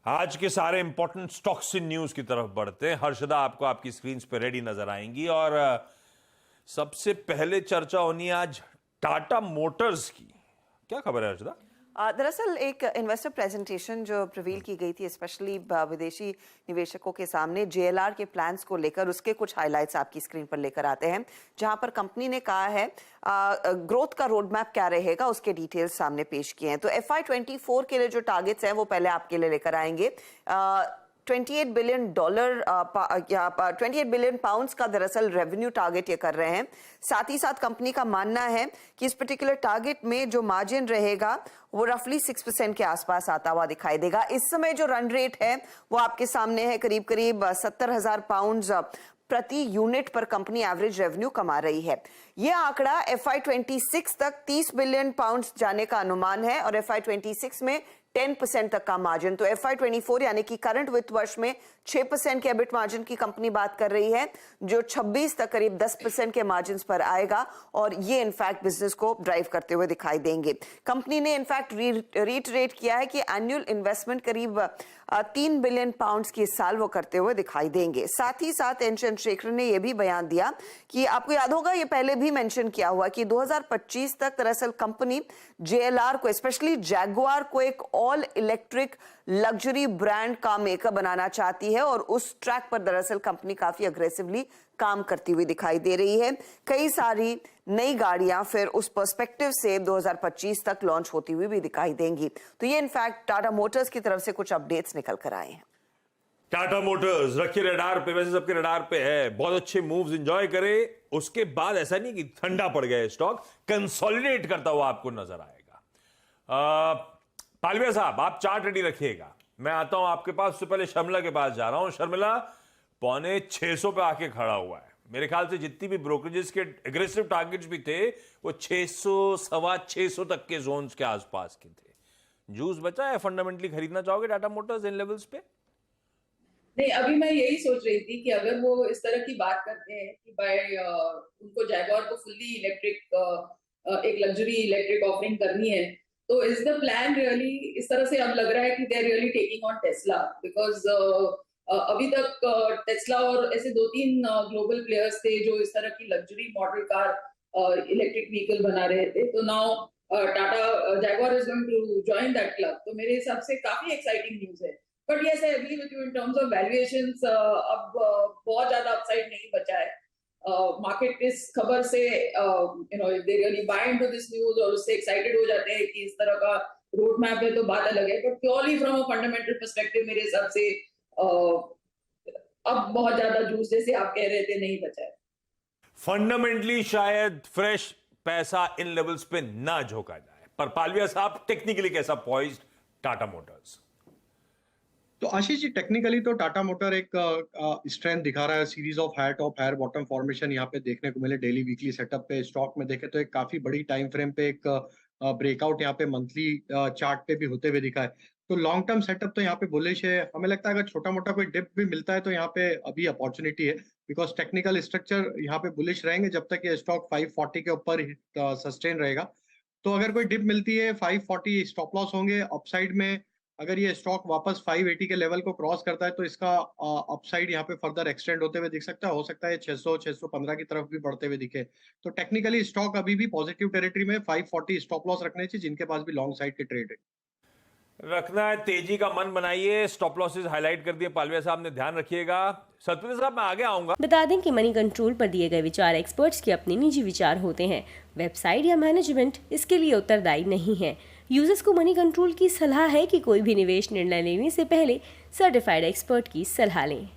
आज के सारे इंपॉर्टेंट स्टॉक्स इन न्यूज की तरफ बढ़ते हैं। हर्षदा आपको आपकी स्क्रीन पे रेडी नजर आएंगी और सबसे पहले चर्चा होनी है आज टाटा मोटर्स की। क्या खबर है हर्षदा? दरअसल एक इन्वेस्टर प्रेजेंटेशन जो रिवील की गई थी स्पेशली विदेशी निवेशकों के सामने जेएलआर के प्लान्स को लेकर, उसके कुछ हाइलाइट्स आपकी स्क्रीन पर लेकर आते हैं, जहां पर कंपनी ने कहा है ग्रोथ का रोड मैप क्या रहेगा, उसके डिटेल्स सामने पेश किए हैं। तो FY24 के लिए जो टारगेट्स हैं वो पहले आपके लिए लेकर आएंगे। $28 बिलियन पाउंड्स का दरअसल रेवेन्यू टारगेट ये कर रहे हैं। साथ ही साथ कंपनी का मानना है कि इस पर्टिकुलर टारगेट में जो मार्जिन रहेगा वो रफली 6% के आसपास आता हुआ दिखाई देगा। इस समय जो रन रेट है वो आपके सामने है, करीब करीब 70,000 पाउंड प्रति यूनिट पर कंपनी एवरेज रेवेन्यू कमा रही है। यह आंकड़ा FY26 तक 30 बिलियन पाउंड जाने का अनुमान है और FY26 में 10% तक का मार्जिन। तो FY24 यानी कि करंट वित्त वर्ष में 6% के एबिट मार्जिन की कंपनी बात कर रही है, जो 26 तक करीब 10% के मार्जिन पर आएगा और ये इनफैक्ट बिजनेस को ड्राइव करते हुए दिखाई देंगे। कंपनी ने इनफैक्ट रीटरेट किया है कि एनुअल इन्वेस्टमेंट करीब 3 बिलियन पाउंड्स की इस साल वो करते हुए दिखाई देंगे। साथ ही साथ एन चंद्रशेखर ने यह भी बयान दिया कि आपको याद होगा, ये पहले भी मेंशन किया हुआ कि 2025 तक दरअसल कंपनी जेएलआर को, स्पेशली जैगुआर को, एक ऑल इलेक्ट्रिक लग्जरी ब्रांड का मेकर बनाना चाहती है और उस ट्रैक पर दरअसल कंपनी काफी अग्रेसिवली काम करती हुई दिखाई दे रही है। कई सारी नई गाड़ियां फिर उस पर्सपेक्टिव से 2025 तक लॉन्च होती हुई भी दिखाई देंगी। तो ये इनफैक्ट टाटा मोटर्स की तरफ से कुछ अपडेट्स निकल कर आए हैं। टाटा मोटर्स रखिए रडार पे, वैसे सबके रडार पे है, बहुत अच्छे मूव्स एंजॉय करे। उसके बाद ऐसा नहीं कि ठंडा पड़ गया स्टॉक, कंसोलिडेट करता हुआ आपको नजर आएगा। पालविया साहब, आप चार्ट रेडी रखिएगा, मैं आता हूं आपके पास। उससे पहले शर्मिला के पास जा रहा हूं। शर्मिला 550 पे आके खड़ा हुआ है। मेरे ख्याल से जितनी भी ब्रोकरेजेस के एग्रेसिव टारगेट्स भी थे वो 600, 625 तक के जोन्स के आसपास के थे। जूस बचा है? फंडामेंटली खरीदना चाहोगे टाटा मोटर्स इन लेवल्स पे? नहीं, अभी मैं यही सोच रही थी कि अगर वो इस तरह की बात करते हैं कि भाई उनको जैगुआर को फुल्ली इलेक्ट्रिक एक लग्जरी इलेक्ट्रिक ऑफरिंग करनी है, तो इज द प्लान रियली, इस तरह से अब लग रहा है कि they are really taking on Tesla, because अभी तक टेस्ला और ऐसे 2-3 ग्लोबल प्लेयर्स थे जो इस तरह की luxury model car electric vehicle बना रहे थे। तो now Tata Jaguar is going to join that club. तो मेरे हिसाब से काफी एक्साइटिंग न्यूज है। But yes, I agree with you in terms of valuations. अब बहुत ज्यादा अपसाइड नहीं बचा है। मार्केट इस खबर से if they really buy into this news और उससे एक्साइटेड हो जाते हैं कि इस तरह का रोड मैप है, तो बात अलग है। But purely from a fundamental perspective मेरे हिसाब से अब बहुत ज्यादा जूस, जैसे आप कह रहे थे, नहीं बचा है। फंडामेंटली शायद फ्रेश पैसा इन लेवल्स पे ना झोंका जाए। पर पालविया साहब, टेक्निकली कैसा पॉइज्ड टाटा मोटर्स? तो आशीष जी, टेक्निकली तो टाटा मोटर एक स्ट्रेंथ दिखा रहा है। Series of higher top higher bottom formation यहाँ पे देखने को मिले। डेली वीकली सेटअप पे स्टॉक में देखे तो एक काफी बड़ी टाइम फ्रेम पे एक ब्रेकआउट यहाँ पे मंथली चार्ट पे भी होते हुए दिखा है। तो लॉन्ग टर्म सेटअप तो यहाँ पे बुलिश है। हमें लगता है अगर छोटा मोटा कोई डिप भी मिलता है तो यहाँ पे अभी अपॉर्चुनिटी है, बिकॉज टेक्निकल स्ट्रक्चर यहाँ पे बुलिश रहेंगे जब तक ये स्टॉक 540 के ऊपर सस्टेन रहेगा। तो अगर कोई डिप मिलती है 540 स्टॉप लॉस होंगे। अपसाइड में अगर ये स्टॉक वापस 580 के लेवल को क्रॉस करता है तो इसका अपसाइड यहाँ पे फर्दर एक्सटेंड होते हुए दिख सकता है। हो सकता है 600, 615 की तरफ भी बढ़ते हुए दिखे। तो टेक्निकली स्टॉक अभी भी पॉजिटिव टेरिटरी में। 540 स्टॉप लॉस रखने चाहिए जिनके पास भी लॉन्ग साइड के ट्रेड है। रखना है, तेजी का मन बनाइए। स्टॉप लॉसेस हाईलाइट कर दिए पालविया साहब ने, ध्यान रखिएगा। सतविंद्र साहब, मैं आगे आऊंगा। बता दें कि मनी कंट्रोल पर दिए गए विचार एक्सपर्ट्स के अपने निजी विचार होते हैं। वेबसाइट या मैनेजमेंट इसके लिए उत्तरदायी नहीं है। यूजर्स को मनी कंट्रोल की सलाह है कि कोई भी निवेश निर्णय लेने से पहले सर्टिफाइड एक्सपर्ट की सलाह लें।